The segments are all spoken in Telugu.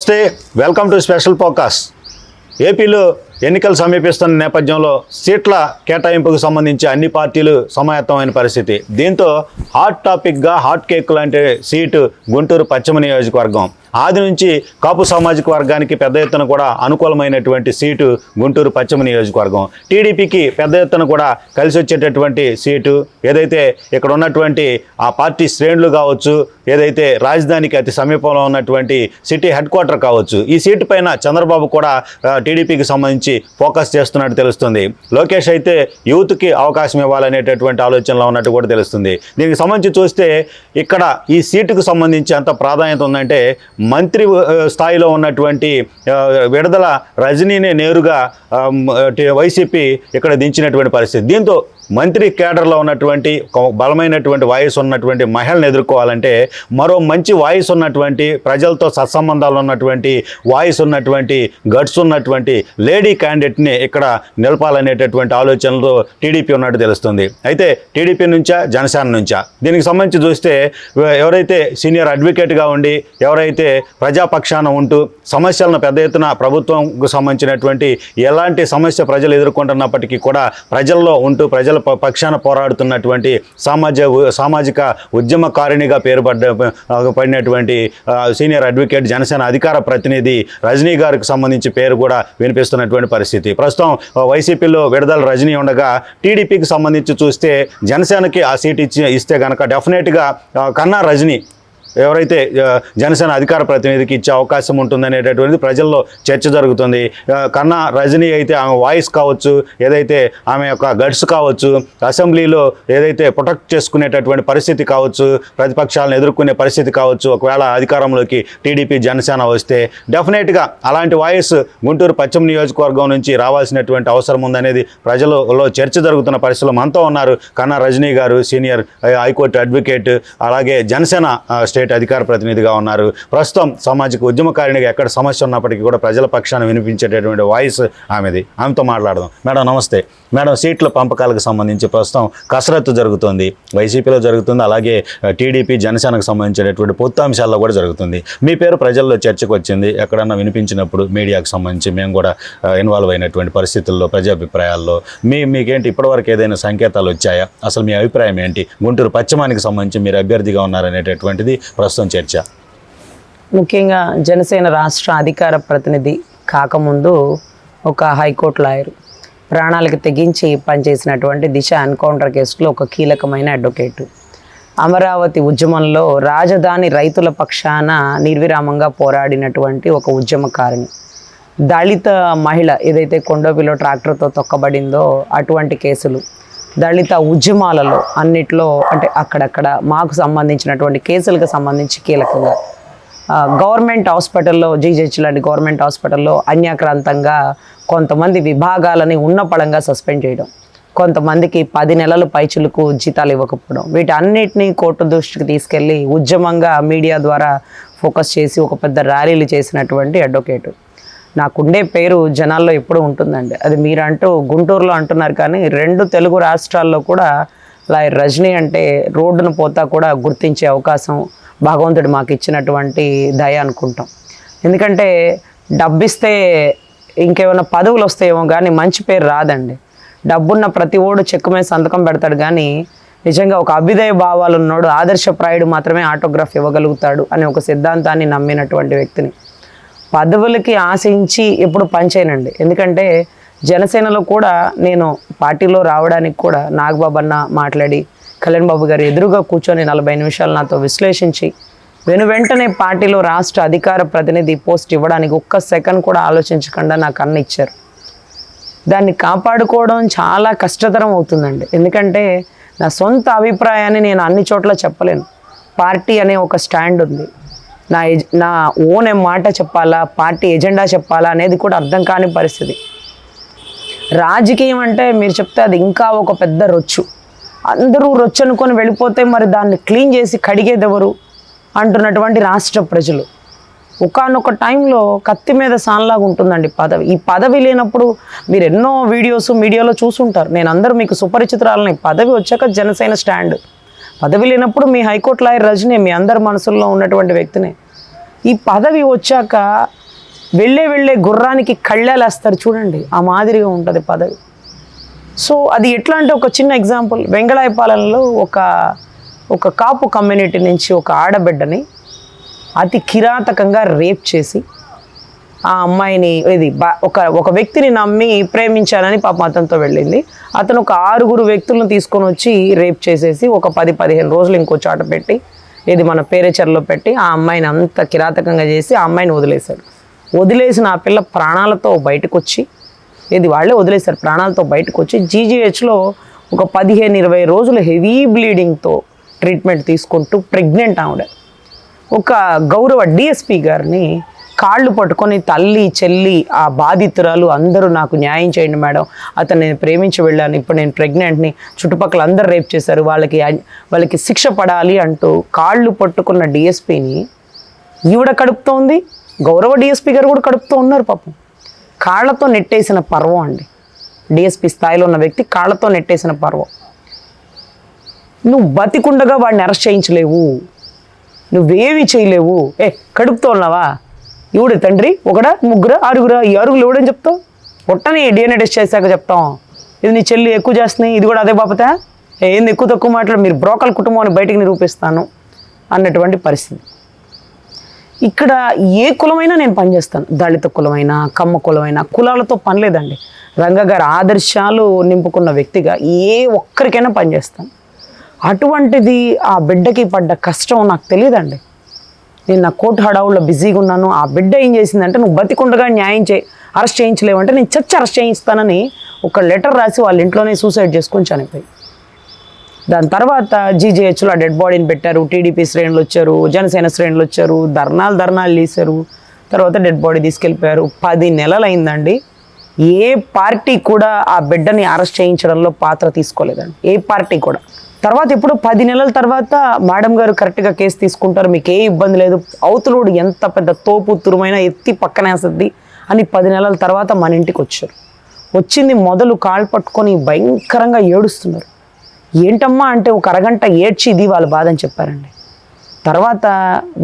నమస్తే, వెల్కమ్ టు స్పెషల్ ఫోకస్. ఏపీలో ఎన్నికలు సమీపిస్తున్న నేపథ్యంలో సీట్ల కేటాయింపుకు సంబంధించి అన్ని పార్టీలు సమాయత్తమైన పరిస్థితి. దీంతో హాట్ టాపిక్గా హాట్ కేక్ లాంటి సీటు గుంటూరు పశ్చిమ నియోజకవర్గం. ఆది నుంచి కాపు సామాజిక వర్గానికి పెద్ద ఎత్తున కూడా అనుకూలమైనటువంటి సీటు గుంటూరు పశ్చిమ నియోజకవర్గం. టీడీపీకి పెద్ద ఎత్తున కూడా కలిసి వచ్చేటటువంటి సీటు. ఏదైతే ఇక్కడ ఉన్నటువంటి ఆ పార్టీ శ్రేణులు కావచ్చు, ఏదైతే రాజధానికి అతి సమీపంలో ఉన్నటువంటి సిటీ హెడ్ క్వార్టర్ కావచ్చు, ఈ సీటు పైన చంద్రబాబు కూడా టీడీపీకి సంబంధించి ఫోకస్ చేస్తున్నట్టు తెలుస్తుంది. లోకేష్ అయితే యూత్కి అవకాశం ఇవ్వాలనేటటువంటి ఆలోచనలో ఉన్నట్టు కూడా తెలుస్తుంది. దీనికి సంబంధించి చూస్తే ఇక్కడ ఈ సీటుకు సంబంధించి ఎంత ప్రాధాన్యత ఉందంటే, మంత్రి స్థాయిలో ఉన్నటువంటి విడుదల రజనీని నేరుగా వైసీపీ ఇక్కడ దించినటువంటి పరిస్థితి. దీంతో మంత్రి కేడర్లో ఉన్నటువంటి బలమైనటువంటి వాయిస్ ఉన్నటువంటి మహిళను ఎదుర్కోవాలంటే మరో మంచి వాయిస్ ఉన్నటువంటి, ప్రజలతో సత్సంబంధాలు ఉన్నటువంటి, వాయిస్ ఉన్నటువంటి, గట్స్ ఉన్నటువంటి లేడీ క్యాండిడేట్ని ఇక్కడ నిలపాలనేటటువంటి ఆలోచనలో టీడీపీ ఉన్నట్టు తెలుస్తుంది. అయితే టీడీపీ నుంచా జనసేన నుంచా దీనికి సంబంధించి చూస్తే, ఎవరైతే సీనియర్ అడ్వకేట్గా ఉండి, ఎవరైతే ప్రజాపక్షాన ఉంటూ సమస్యలను పెద్ద ఎత్తున ప్రభుత్వంకు సంబంధించినటువంటి ఎలాంటి సమస్య ప్రజలు ఎదుర్కొంటున్నప్పటికీ కూడా ప్రజల్లో ఉంటూ ప్రజల పక్షాన పోరాడుతున్నటువంటి సామాజిక ఉద్యమకారిణిగా పడినటువంటి సీనియర్ అడ్వకేట్, జనసేన అధికార ప్రతినిధి రజనీ గారికి సంబంధించి పేరు కూడా వినిపిస్తున్నటువంటి పరిస్థితి. ప్రస్తుతం వైసీపీలో విడుదల రజనీ ఉండగా, టీడీపీకి సంబంధించి చూస్తే జనసేనకి ఆ సీట్ ఇస్తే కనుక డెఫినెట్గా కన్నా రజనీ ఎవరైతే జనసేన అధికార ప్రతినిధికి ఇచ్చే అవకాశం ఉంటుందనేటటువంటిది ప్రజల్లో చర్చ జరుగుతుంది. కన్నా రజనీ అయితే ఆమె వాయిస్ కావచ్చు, ఏదైతే ఆమె యొక్క గట్స్ కావచ్చు, అసెంబ్లీలో ఏదైతే ప్రొటెక్ట్ చేసుకునేటటువంటి పరిస్థితి కావచ్చు, ప్రతిపక్షాలను ఎదుర్కొనే పరిస్థితి కావచ్చు, ఒకవేళ అధికారంలోకి టీడీపీ జనసేన వస్తే డెఫినెట్గా అలాంటి వాయిస్ గుంటూరు పశ్చిమ నియోజకవర్గం నుంచి రావాల్సినటువంటి అవసరం ఉందనేది ప్రజలలో చర్చ జరుగుతున్న పరిస్థితుల్లో మనతో ఉన్నారు కన్నా రజనీ గారు, సీనియర్ హైకోర్టు అడ్వకేట్, అలాగే జనసేన స్టేట్ అధికార ప్రతినిధిగా ఉన్నారు. ప్రస్తుతం సామాజిక ఉద్యమకారిణిగా ఎక్కడ సమస్య ఉన్నప్పటికీ కూడా ప్రజల పక్షాన వినిపించేటటువంటి వాయిస్ ఆమెది. ఆమెతో మాట్లాడదాం. మేడం నమస్తే. మేడం, సీట్ల పంపకాలకు సంబంధించి ప్రస్తుతం కసరత్తు జరుగుతుంది, వైసీపీలో జరుగుతుంది, అలాగే టీడీపీ జనసేనకు సంబంధించినటువంటి పొత్తు అంశాల్లో కూడా జరుగుతుంది. మీ పేరు ప్రజల్లో చర్చకు వచ్చింది. ఎక్కడన్నా వినిపించినప్పుడు మీడియాకు సంబంధించి మేము కూడా ఇన్వాల్వ్ అయినటువంటి పరిస్థితుల్లో, ప్రజాభిప్రాయాల్లో మీకేంటి ఇప్పటివరకు ఏదైనా సంకేతాలు వచ్చాయా? అసలు మీ అభిప్రాయం ఏంటి? గుంటూరు పశ్చిమానికి సంబంధించి మీరు అభ్యర్థిగా ఉన్నారనేటటువంటిది ప్రస్తుతం చర్చ. ముఖ్యంగా జనసేన రాష్ట్ర అధికార ప్రతినిధి కాకముందు ఒక హైకోర్టు లాయర్, ప్రాణాలకు తెగించి పనిచేసినటువంటి దిశ ఎన్కౌంటర్ కేసులో ఒక కీలకమైన అడ్వకేట్, అమరావతి ఉద్యమంలో రాజధాని రైతుల పక్షాన నిర్విరామంగా పోరాడినటువంటి ఒక ఉద్యమకారిణి, దళిత మహిళ ఏదైతే కొండోపిలో ట్రాక్టర్తో తొక్కబడిందో అటువంటి కేసులు, దళిత ఉద్యమాలలో అన్నిట్లో అంటే అక్కడక్కడ మాకు సంబంధించినటువంటి కేసులకు సంబంధించి కీలకంగా గవర్నమెంట్ హాస్పిటల్లో, జీజెచ్ లాంటి గవర్నమెంట్ హాస్పిటల్లో అన్యాక్రాంతంగా కొంతమంది విభాగాలని ఉన్నపళంగా సస్పెండ్ చేయడం, కొంతమందికి 10 నెలలు పైచులకు జీతాలు ఇవ్వకపోవడం, వీటన్నిటినీ కోర్టు దృష్టికి తీసుకెళ్ళి ఉద్యమంగా మీడియా ద్వారా ఫోకస్ చేసి ఒక పెద్ద ర్యాలీలు చేసినటువంటి అడ్వకేటు. నాకుండే పేరు జనాల్లో ఎప్పుడూ ఉంటుందండి. అది మీరంటూ గుంటూరులో అంటున్నారు, కానీ 2 తెలుగు రాష్ట్రాల్లో కూడా లాయర్ రజనీ అంటే రోడ్డును పోతా కూడా గుర్తించే అవకాశం భగవంతుడు మాకు ఇచ్చినటువంటి దయ అనుకుంటాం. ఎందుకంటే డబ్బిస్తే ఇంకేమైనా పదవులు వస్తాయేమో కానీ మంచి పేరు రాదండి. డబ్బున్న ప్రతి ఓడు చెక్కు మీద సంతకం పెడతాడు, కానీ నిజంగా ఒక అభ్యుదయ భావాలు ఉన్నాడు, ఆదర్శప్రాయుడు మాత్రమే ఆటోగ్రాఫ్ ఇవ్వగలుగుతాడు అనే ఒక సిద్ధాంతాన్ని నమ్మినటువంటి వ్యక్తిని పదవులకి ఆశించి ఎప్పుడు పనిచేయనండి. ఎందుకంటే జనసేనలో కూడా నేను పార్టీలో రావడానికి కూడా నాగబాబు అన్న మాట్లాడి, కళ్యాణ్ బాబు గారు ఎదురుగా కూర్చొని 40 నిమిషాలు నాతో విశ్లేషించి వెంటనే పార్టీలో రాష్ట్ర అధికార ప్రతినిధి పోస్ట్ ఇవ్వడానికి ఒక్క సెకండ్ కూడా ఆలోచించకుండా నాకు అన్న ఇచ్చారు. దాన్ని కాపాడుకోవడం చాలా కష్టతరం అవుతుందండి. ఎందుకంటే నా సొంత అభిప్రాయాన్ని నేను అన్ని చోట్ల చెప్పలేను. పార్టీ అనే ఒక స్టాండ్ ఉంది, నా ఓన్ మాట చెప్పాలా, పార్టీ ఎజెండా చెప్పాలా అనేది కూడా అర్థం కాని పరిస్థితి. రాజకీయం అంటే మీరు చెప్తే అది ఇంకా ఒక పెద్ద రొచ్చు, అందరూ రొచ్చు అనుకొని వెళ్ళిపోతే మరి దాన్ని క్లీన్ చేసి కడిగేది ఎవరు అంటున్నటువంటి రాష్ట్ర ప్రజలు. ఒకానొక టైంలో కత్తి మీద సాన్లాగా ఉంటుందండి పదవి. ఈ పదవి లేనప్పుడు మీరు ఎన్నో వీడియోస్ మీడియాలో చూసుంటారు, నేను అందరూ మీకు సుపరిచితురాలని. పదవి వచ్చాక జనసేన స్టాండ్, పదవి లేనప్పుడు మీ హైకోర్టు లాయర్ రజనీ మీ అందరి మనసుల్లో ఉన్నటువంటి వ్యక్తినే. ఈ పదవి వచ్చాక వెళ్ళే గుర్రానికి కళ్ళేలేస్తారు చూడండి, ఆ మాదిరిగా ఉంటుంది పదవి. సో అది ఎట్లా అంటే ఒక చిన్న ఎగ్జాంపుల్, వెంగళాయపాలెంలో ఒక కాపు కమ్యూనిటీ నుంచి ఒక ఆడబిడ్డని అతి కిరాతకంగా రేప్ చేసి ఆ అమ్మాయిని ఒక వ్యక్తిని నమ్మి ప్రేమించాలని పాపం అతనితో వెళ్ళింది. అతను ఒక 6 వ్యక్తులను తీసుకొని వచ్చి రేప్ చేసేసి ఒక 10-15 రోజులు ఇంకో చోట పెట్టి మన పేరేచర్లో పెట్టి ఆ అమ్మాయిని అంత కిరాతకంగా చేసి ఆ అమ్మాయిని వదిలేశాడు. వదిలేసిన ఆ పిల్ల ప్రాణాలతో బయటకు వచ్చి వాళ్ళే వదిలేశారు, ప్రాణాలతో బయటకు వచ్చి జీజీహెచ్లో ఒక 15-20 రోజులు హెవీ బ్లీడింగ్తో ట్రీట్మెంట్ తీసుకుంటూ ప్రెగ్నెంట్ ఆవిడ ఒక గౌరవ డిఎస్పి గారిని కాళ్ళు పట్టుకొని తల్లి చెల్లి ఆ బాధితురాలు అందరూ నాకు న్యాయం చేయండి మేడం, అతను నేను ప్రేమించి వెళ్ళాను, ఇప్పుడు నేను ప్రెగ్నెంట్ని, చుట్టుపక్కల అందరు రేప్ చేశారు, వాళ్ళకి శిక్ష పడాలి అంటూ కాళ్ళు పట్టుకున్న డిఎస్పిని ఈవిడ కడుపుతోంది, గౌరవ డిఎస్పి గారు కూడా కడుపుతూ ఉన్నారు పాపం. కాళ్లతో నెట్టేసిన పర్వం అండి, డిఎస్పి స్థాయిలో ఉన్న వ్యక్తి కాళ్లతో నెట్టేసిన పర్వం. నువ్వు బతికుండగా వాడిని అరెస్ట్ చేయించలేవు, నువ్వేవి చేయలేవు. కడుపుతో ఉన్నావా, ఇవిడు తండ్రి 1, 3, 6, ఈ 6 ఎవడని చెప్తావు, పొట్టని డిఎన్ఏ టెస్ట్ చేశాక చెప్తాం, ఇది నీ చెల్లి ఎక్కువ చేస్తుంది, ఇది కూడా అదే బాపతే, ఏంది ఎక్కువ తక్కువ మాట్లాడు, మీరు బ్రోకల్ కుటుంబాన్ని బయటికి నిరూపిస్తాను అన్నటువంటి పరిస్థితి. ఇక్కడ ఏ కులమైనా నేను పనిచేస్తాను, దళిత కులమైనా కమ్మ కులమైనా, కులాలతో పని లేదండి. రంగ గారి ఆదర్శాలు నింపుకున్న వ్యక్తిగా ఏ ఒక్కరికైనా పనిచేస్తాను. అటువంటిది ఆ బిడ్డకి పడ్డ కష్టం నాకు తెలియదండి. నేను నా కోర్టు హడావుల్లో బిజీగా ఉన్నాను. ఆ బిడ్డ ఏం చేసిందంటే, నువ్వు బతికుండగా అరెస్ట్ చేయించలేవంటే నేను అరెస్ట్ చేయిస్తానని ఒక లెటర్ రాసి వాళ్ళ ఇంట్లోనే సూసైడ్ చేసుకొని చనిపోయి, దాని తర్వాత జీజీహెచ్లో ఆ డెడ్ బాడీని పెట్టారు. టీడీపీ శ్రేణులు వచ్చారు, జనసేన శ్రేణులు వచ్చారు, ధర్నాలు తీశారు. తర్వాత డెడ్ బాడీ తీసుకెళ్ళిపోయారు. 10 నెలలు అయిందండి. ఏ పార్టీ కూడా ఆ బిడ్డని అరెస్ట్ చేయించడంలో పాత్ర తీసుకోలేదండి, ఏ పార్టీ కూడా. తర్వాత ఇప్పుడు 10 నెలల తర్వాత మేడం గారు కరెక్ట్గా కేసు తీసుకుంటారు, మీకు ఏ ఇబ్బంది లేదు, అవతలుడు ఎంత పెద్ద తోపు తురుమైనా ఎత్తి పక్కనేస్తుంది అని 10 నెలల తర్వాత మన ఇంటికి వచ్చారు. వచ్చింది మొదలు కాళ్ళు పట్టుకొని భయంకరంగా ఏడుస్తున్నారు. ఏంటమ్మా అంటే ఒక అరగంట ఏడ్చి ఇది వాళ్ళ బాధ అని చెప్పారండి. తర్వాత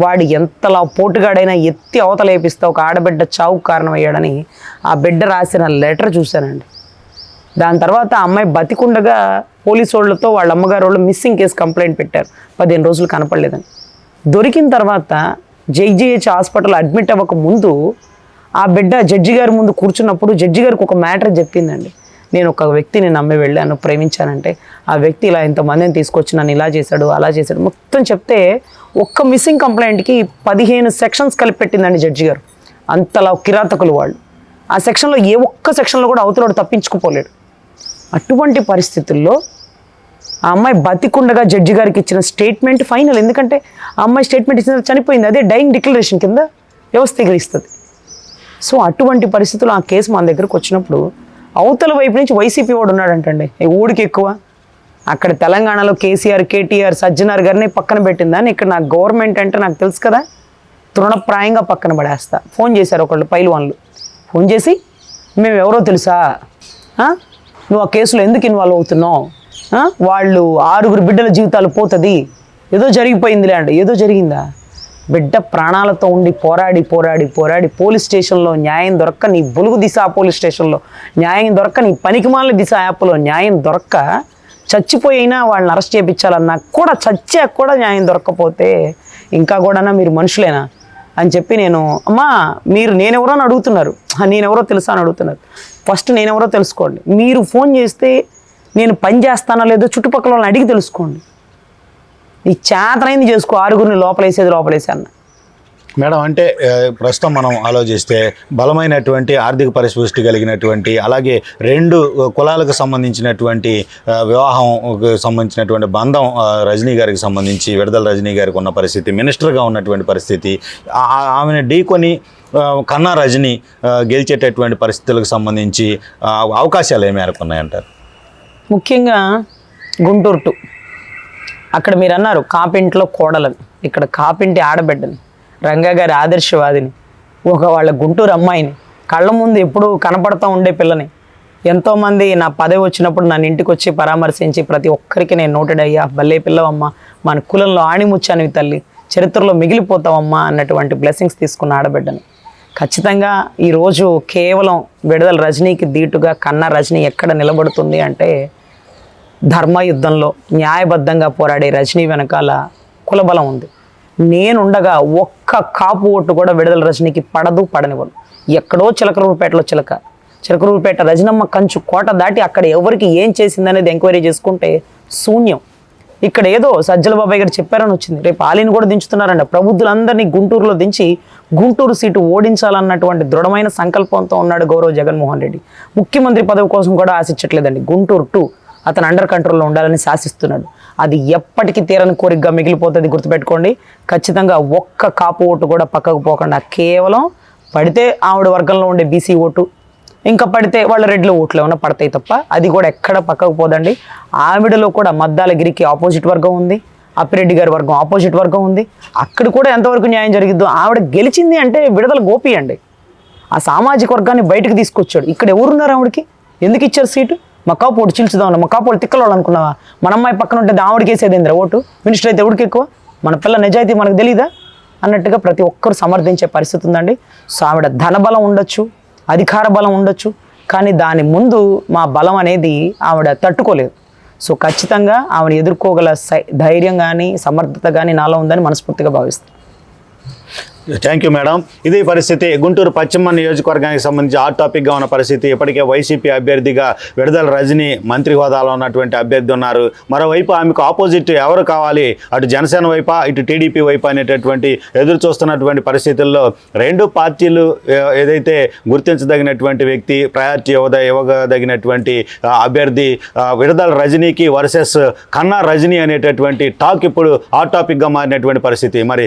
వాడు ఎంతలా పోటుగాడైనా ఎత్తి అవతలేపిస్తే ఒక ఆడబిడ్డ చావుకు కారణమయ్యాడని ఆ బిడ్డ రాసిన లెటర్ చూశానండి. దాని తర్వాత ఆ అమ్మాయి బతికుండగా పోలీసు వాళ్ళతో వాళ్ళ అమ్మగారు వాళ్ళు మిస్సింగ్ కేసు కంప్లైంట్ పెట్టారు, 15 రోజులు కనపడలేదని. దొరికిన తర్వాత జేజీహెచ్ హాస్పిటల్ అడ్మిట్ అవ్వక ముందు ఆ బిడ్డ జడ్జి గారి ముందు కూర్చున్నప్పుడు జడ్జి గారికి ఒక మ్యాటర్ చెప్పిందండి. నేను ఒక వ్యక్తిని నమ్మి వెళ్ళాను, ప్రేమించానంటే ఆ వ్యక్తి ఇలా ఇంతమందిని తీసుకొచ్చి నన్ను ఇలా చేశాడు అలా చేశాడు మొత్తం చెప్తే ఒక్క మిస్సింగ్ కంప్లైంట్కి 15 సెక్షన్స్ కలిపి పెట్టిందండి జడ్జి గారు. అంతలా కిరాతకులు వాళ్ళు. ఆ సెక్షన్లో ఏ ఒక్క సెక్షన్లో కూడా అవతలోడు తప్పించుకుపోలేడు. అటువంటి పరిస్థితుల్లో ఆ అమ్మాయి బతికుండగా జడ్జి గారికి ఇచ్చిన స్టేట్మెంట్ ఫైనల్. ఎందుకంటే ఆ అమ్మాయి స్టేట్మెంట్ ఇచ్చిన చనిపోయింది, అదే డైయింగ్ డిక్లరేషన్ కింద వ్యవస్థీకరిస్తుంది. సో అటువంటి పరిస్థితుల్లో ఆ కేసు మన దగ్గరకు వచ్చినప్పుడు అవతల వైపు నుంచి వైసీపీ వాడు ఉన్నాడంటండి, ఊడికి ఎక్కువ. అక్కడ తెలంగాణలో కేసీఆర్, కేటీఆర్, సజ్జనార్ గారిని పక్కన పెట్టిందని, ఇక్కడ నాకు గవర్నమెంట్ అంటే నాకు తెలుసు కదా, తృణప్రాయంగా పక్కన పడేస్తా. ఫోన్ చేశారు ఒకళ్ళు పైల్వాన్లు, ఫోన్ చేసి మేము ఎవరో తెలుసా, నువ్వు ఆ కేసులో ఎందుకు ఇన్వాల్వ్ అవుతున్నావు, వాళ్ళు 6 బిడ్డల జీవితాలు పోతుంది, ఏదో జరిగిపోయిందిలే అంటే. ఏదో జరిగిందా? బిడ్డ ప్రాణాలతో ఉండి పోరాడి పోలీస్ స్టేషన్లో న్యాయం దొరక్క, నీ బులుగు దిశ పోలీస్ స్టేషన్లో న్యాయం దొరక్క, నీ పనికిమాల దిశ యాప్లో న్యాయం దొరక్క, చచ్చిపోయినా వాళ్ళని అరెస్ట్ చేయించాలన్నా కూడా చచ్చాక కూడా న్యాయం దొరక్కపోతే ఇంకా కూడా మీరు మనుషులేనా అని చెప్పి నేను, అమ్మా మీరు నేనెవరో అని అడుగుతున్నారు, నేనెవరో తెలుసా అని అడుగుతున్నారు. ఫస్ట్ నేనెవరో తెలుసుకోండి. మీరు ఫోన్ చేస్తే నేను పని చేస్తానో లేదో చుట్టుపక్కల వాళ్ళని అడిగి తెలుసుకోండి. నీ చేతనైంది చేసుకో, 6 లోపలేసి అన్న. మేడం, అంటే ప్రస్తుతం మనం ఆలోచిస్తే బలమైనటువంటి ఆర్థిక పరిపుష్టి కలిగినటువంటి, అలాగే 2 కులాలకు సంబంధించినటువంటి వివాహం సంబంధించినటువంటి బంధం రజనీ గారికి సంబంధించి, విడుదల రజనీ గారికి ఉన్న పరిస్థితి, మినిస్టర్గా ఉన్నటువంటి పరిస్థితి, ఆమెను ఢీకొని కన్నా రజనీ గెలిచేటటువంటి పరిస్థితులకు సంబంధించి అవకాశాలు ఏ మేరకు ఉన్నాయంటారు? ముఖ్యంగా గుంటూరు 2 అక్కడ మీరు అన్నారు కాపింట్లో కోడలని, ఇక్కడ కాపింటి ఆడబిడ్డని, రంగా గారి ఆదర్శవాదిని, వాళ్ళ గుంటూరు అమ్మాయిని, కళ్ళ ముందు ఎప్పుడూ కనపడుతూ ఉండే పిల్లని, ఎంతోమంది నా పదవి వచ్చినప్పుడు నన్ను ఇంటికి వచ్చి పరామర్శించి ప్రతి ఒక్కరికి నేను నోటెడ్ అయ్యా, భలే పిల్లవమ్మ, మన కులంలో ఆణిముచ్చానివి తల్లి, చరిత్రలో మిగిలిపోతావమ్మా అన్నటువంటి బ్లెస్సింగ్స్ తీసుకున్న ఆడబిడ్డని. ఖచ్చితంగా ఈరోజు కేవలం విడుదల రజనీకి ధీటుగా కన్నా రజనీ ఎక్కడ నిలబడుతుంది అంటే ధర్మయుద్ధంలో న్యాయబద్ధంగా పోరాడే రజనీ వెనకాల కులబలం ఉంది. నేనుండగా ఒక్క కాపు ఓటు కూడా విడుదల రజనీకి పడనివ్వను. ఎక్కడో చిలకలూరుపేటలో చిలకలూరుపేట రజనమ్మ కంచు కోట దాటి అక్కడ ఎవరికి ఏం చేసిందనేది ఎంక్వైరీ చేసుకుంటే శూన్యం. ఇక్కడ ఏదో సజ్జల బాబాయ్ గారు చెప్పారని వచ్చింది. రేపు ఆలీని కూడా దించుతున్నారంట. ప్రబుద్ధులందరినీ గుంటూరులో దించి గుంటూరు సీటు ఓడించాలన్నటువంటి దృఢమైన సంకల్పంతో ఉన్నాడు గౌరవ జగన్మోహన్ రెడ్డి. ముఖ్యమంత్రి పదవి కోసం కూడా ఆశించట్లేదండి. గుంటూరు 2 అతను అండర్ కంట్రోల్లో ఉండాలని శాసిస్తున్నాడు. అది ఎప్పటికీ తీరని కోరికగా మిగిలిపోతుంది, గుర్తుపెట్టుకోండి. ఖచ్చితంగా ఒక్క కాపు ఓటు కూడా పక్కకు పోకుండా కేవలం పడితే ఆవిడ వర్గంలో ఉండే బీసీ ఓటు, ఇంకా పడితే వాళ్ళ రెడ్ల ఓట్లు ఏమైనా పడతాయి తప్ప అది కూడా ఎక్కడ పక్కకు పోదండి. ఆవిడలో కూడా మద్దాలగిరికి ఆపోజిట్ వర్గం ఉంది, అప్పిరెడ్డి గారి వర్గం ఆపోజిట్ వర్గం ఉంది. అక్కడ కూడా ఎంతవరకు న్యాయం జరిగిద్దో. ఆవిడ గెలిచింది అంటే విడుదల గోపి అండి. ఆ సామాజిక వర్గాన్ని బయటకు తీసుకొచ్చాడు. ఇక్కడ ఎవరున్నారు ఆవిడకి? ఎందుకు ఇచ్చారు సీటు? మా కాపు ఓటు చీల్చుదాం, మా కాపు వాళ్ళు తిక్కలు అనుకున్నావా? మన అమ్మాయి పక్కన ఉంటే ఆవిడకి వేసేదేంద్ర ఓటు? మినిస్టర్ అయితే ఎవరికి ఎక్కువ? మన పిల్ల నిజాయితీ మనకు తెలీదా అన్నట్టుగా ప్రతి ఒక్కరు సమర్థించే పరిస్థితి ఉందండి. సో ఆవిడ ధనబలం ఉండొచ్చు, అధికార బలం ఉండొచ్చు, కానీ దాని ముందు మా బలం అనేది ఆవిడ తట్టుకోలేదు. సో ఖచ్చితంగా ఆవిడ ఎదుర్కోగల ధైర్యం కానీ సమర్థత కానీ నాలో ఉందని మనస్ఫూర్తిగా భావిస్తాను. Thank you madam. ఇదే పరిస్థితి గుంటూరు పశ్చిమ నియోజకవర్గానికి సంబంధించి హాట్ టాపిక్గా ఉన్న పరిస్థితి. ఇప్పటికే వైసీపీ అభ్యర్థిగా విడుదల రజనీ మంత్రి హోదాలో ఉన్నటువంటి అభ్యర్థి ఉన్నారు. మరోవైపు ఆమెకు ఆపోజిట్ ఎవరు కావాలి, అటు జనసేన వైపా ఇటు టీడీపీ వైపు అనేటటువంటి ఎదురు చూస్తున్నటువంటి పరిస్థితుల్లో రెండు పార్టీలు ఏదైతే గుర్తించదగినటువంటి వ్యక్తి, ప్రయారిటీ ఇవ్వదగినటువంటి అభ్యర్థి విడుదల రజనీకి వర్సెస్ కన్నా రజనీ అనేటటువంటి టాక్ ఇప్పుడు హాట్ టాపిక్గా మారినటువంటి పరిస్థితి. మరి